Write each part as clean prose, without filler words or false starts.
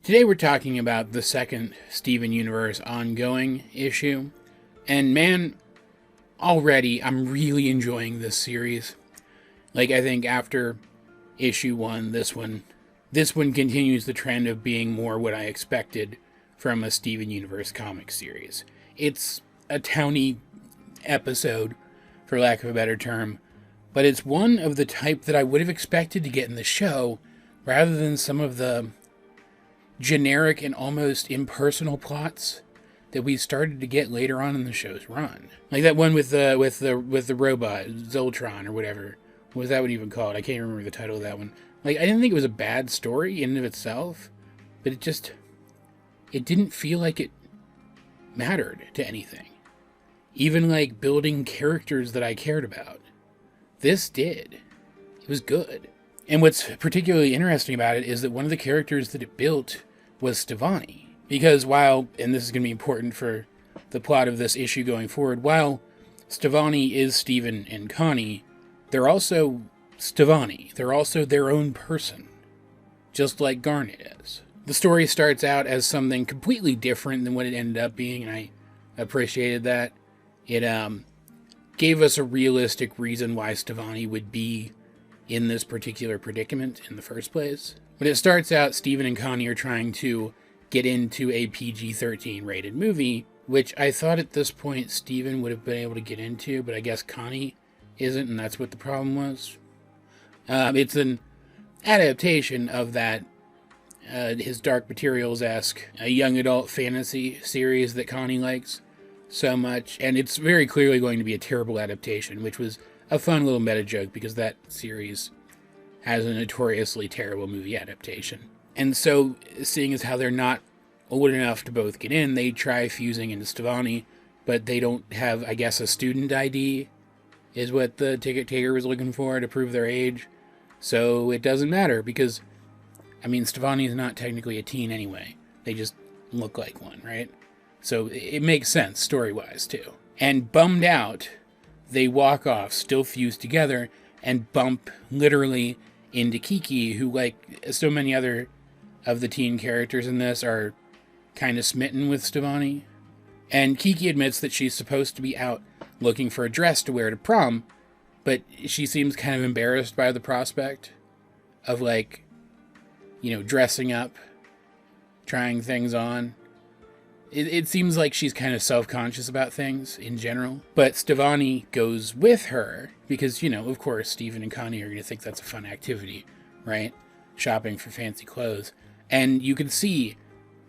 Today we're talking about the second Steven Universe ongoing issue. And man, already I'm really enjoying this series. Like, I think after issue 1, this one continues the trend of being more what I expected from a Steven Universe comic series. It's a towny episode, for lack of a better term, but it's one of the type that I would have expected to get in the show, rather than some of the generic and almost impersonal plots that we started to get later on in the show's run. Like that one with the robot, Zoltron or whatever. What was that one even called? I can't remember the title of that one. Like, I didn't think it was a bad story in and of itself, but it didn't feel like it mattered to anything. Even like building characters that I cared about. This did. It was good. And what's particularly interesting about it is that one of the characters that it built was Stevonnie. Because while, and this is going to be important for the plot of this issue going forward, while Stevonnie is Steven and Connie, they're also Stevonnie. They're also their own person. Just like Garnet is. The story starts out as something completely different than what it ended up being, and I appreciated that. It gave us a realistic reason why Stevonnie would be in this particular predicament in the first place. But it starts out, Steven and Connie are trying to get into a PG-13 rated movie, which I thought at this point Steven would have been able to get into, but I guess Connie isn't, and that's what the problem was. It's an adaptation of that, his Dark Materials-esque, a young adult fantasy series that Connie likes so much, and it's very clearly going to be a terrible adaptation, which was a fun little meta joke because that series has a notoriously terrible movie adaptation. And so, seeing as how they're not old enough to both get in, they try fusing into Stevonnie, but they don't have, I guess, a student ID, is what the ticket taker was looking for to prove their age. So it doesn't matter, because, I mean, Stevonnie is not technically a teen anyway. They just look like one, right? So it makes sense, story-wise, too. And bummed out, they walk off, still fused together, and bump, literally, into Kiki, who, like so many other of the teen characters in this, are kind of smitten with Stevonnie. And Kiki admits that she's supposed to be out looking for a dress to wear to prom, but she seems kind of embarrassed by the prospect of, like, you know, dressing up, trying things on. It seems like she's kind of self-conscious about things in general. But Stevonnie goes with her because, you know, of course, Steven and Connie are going to think that's a fun activity, right? Shopping for fancy clothes. And you can see,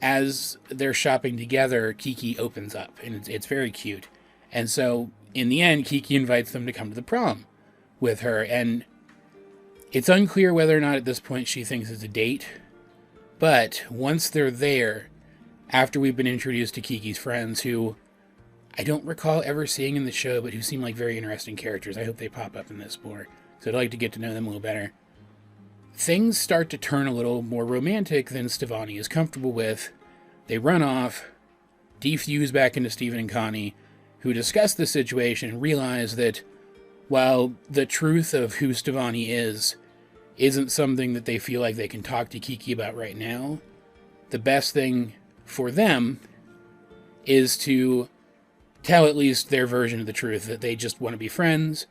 as they're shopping together, Kiki opens up, and it's very cute. And so, in the end, Kiki invites them to come to the prom with her, and it's unclear whether or not at this point she thinks it's a date. But once they're there, after we've been introduced to Kiki's friends, who I don't recall ever seeing in the show, but who seem like very interesting characters. I hope they pop up in this more, so I'd like to get to know them a little better. Things start to turn a little more romantic than Stevonnie is comfortable with. They run off, defuse back into Steven and Connie, who discuss the situation and realize that while the truth of who Stevonnie isn't something that they feel like they can talk to Kiki about right now, the best thing for them is to tell at least their version of the truth, that they just want to be friends.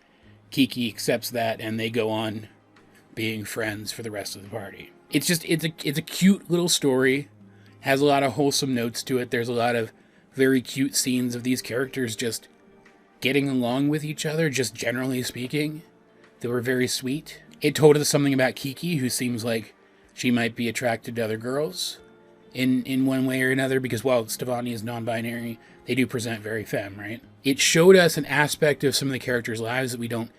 Kiki accepts that, and they go on being friends for the rest of the party. It's a cute little story, has a lot of wholesome notes to it. There's a lot of very cute scenes of these characters just getting along with each other, just generally speaking. They were very sweet. It told us something about Kiki, who seems like she might be attracted to other girls in one way or another, because while Stevonnie is non-binary, they do present very femme, right? It showed us an aspect of some of the characters' lives that we don't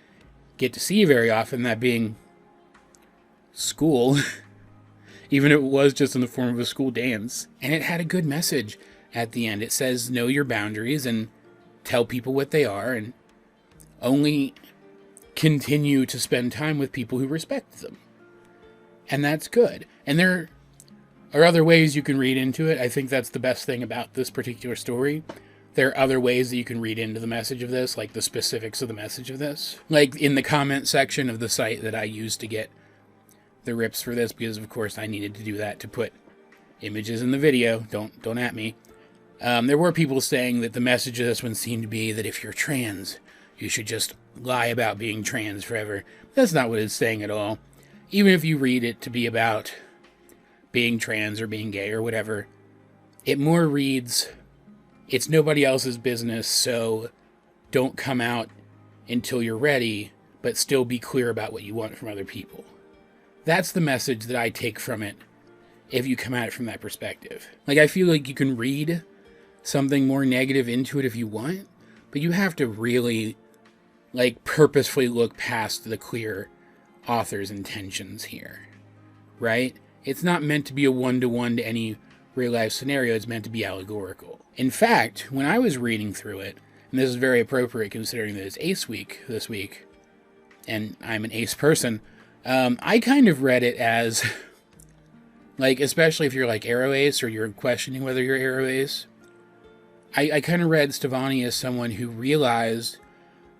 get to see very often, that being school, even if it was just in the form of a school dance. And it had a good message at the end. It says, know your boundaries and tell people what they are, and only continue to spend time with people who respect them. And that's good. And there are other ways you can read into it. I think that's the best thing about this particular story. There are other ways that you can read into the message of this, like the specifics of the message of this. Like in the comment section of the site that I used to get the rips for this, because of course I needed to do that to put Images in the video, don't at me. There were people saying that the message of this one seemed to be that if you're trans, you should just lie about being trans forever. That's not what it's saying at all. Even if you read it to be about being trans or being gay or whatever, it more reads, it's nobody else's business, so don't come out until you're ready, but still be clear about what you want from other people. That's the message that I take from it if you come at it from that perspective. Like, I feel like you can read something more negative into it if you want, but you have to really, like, purposefully look past the clear author's intentions here, right? It's not meant to be a one-to-one to any real-life scenario. It's meant to be allegorical. In fact, when I was reading through it, and this is very appropriate considering that it's Ace Week this week, and I'm an Ace person, I kind of read it as, like, especially if you're like Arrow Ace or you're questioning whether you're Arrow Ace, I kind of read Stevonnie as someone who realized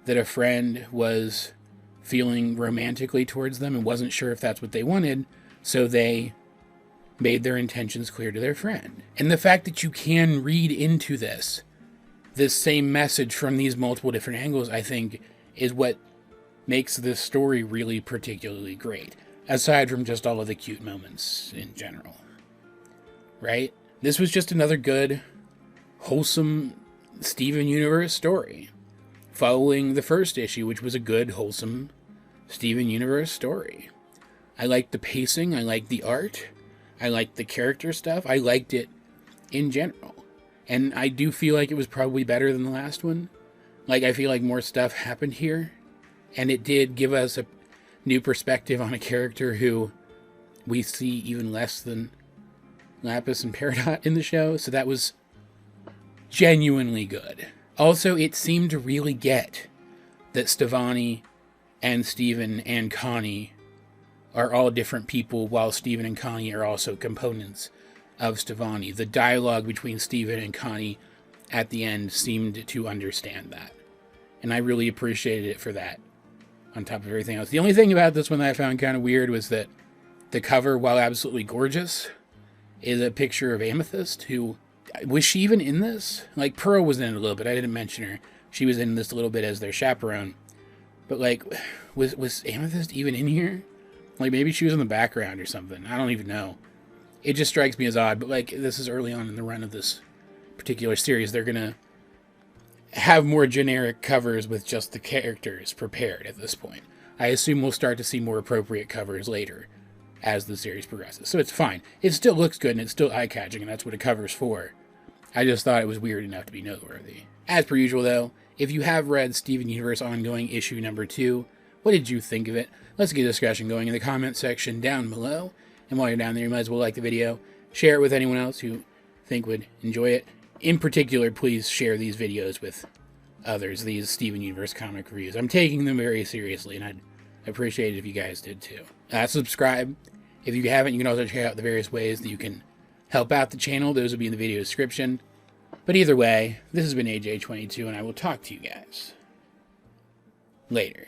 that a friend was feeling romantically towards them and wasn't sure if that's what they wanted, so they made their intentions clear to their friend. And the fact that you can read into this same message from these multiple different angles, I think, is what makes this story really particularly great, aside from just all of the cute moments in general. Right? This was just another good, wholesome Steven Universe story, following the first issue, which was a good, wholesome Steven Universe story. I liked the pacing, I liked the art, I liked the character stuff, I liked it in general. And I do feel like it was probably better than the last one. Like, I feel like more stuff happened here, and it did give us a new perspective on a character who we see even less than Lapis and Peridot in the show, so that was genuinely good. Also, it seemed to really get that Stevonnie and Steven and Connie are all different people, while Steven and Connie are also components of Stevonnie. The dialogue between Steven and Connie at the end seemed to understand that, and I really appreciated it for that, on top of everything else. The only thing about this one that I found kind of weird was that the cover, while absolutely gorgeous, is a picture of Amethyst, who... Was she even in this? Like, Pearl was in it a little bit. I didn't mention her. She was in this a little bit as their chaperone. But, like, was Amethyst even in here? Like, maybe she was in the background or something. I don't even know. It just strikes me as odd. But, like, this is early on in the run of this particular series. They're going to have more generic covers with just the characters prepared at this point. I assume we'll start to see more appropriate covers later as the series progresses. So it's fine. It still looks good, and it's still eye-catching, and that's what a cover's for. I just thought it was weird enough to be noteworthy. As per usual, though, if you have read Steven Universe Ongoing issue number 2, what did you think of it? Let's get a discussion going in the comment section down below. And while you're down there, you might as well like the video, share it with anyone else who think would enjoy it. In particular, please share these videos with others, these Steven Universe comic reviews. I'm taking them very seriously, and I'd appreciate it if you guys did too. Subscribe. If you haven't, you can also check out the various ways that you can help out the channel. Those will be in the video description. But either way, this has been AJ22, and I will talk to you guys later.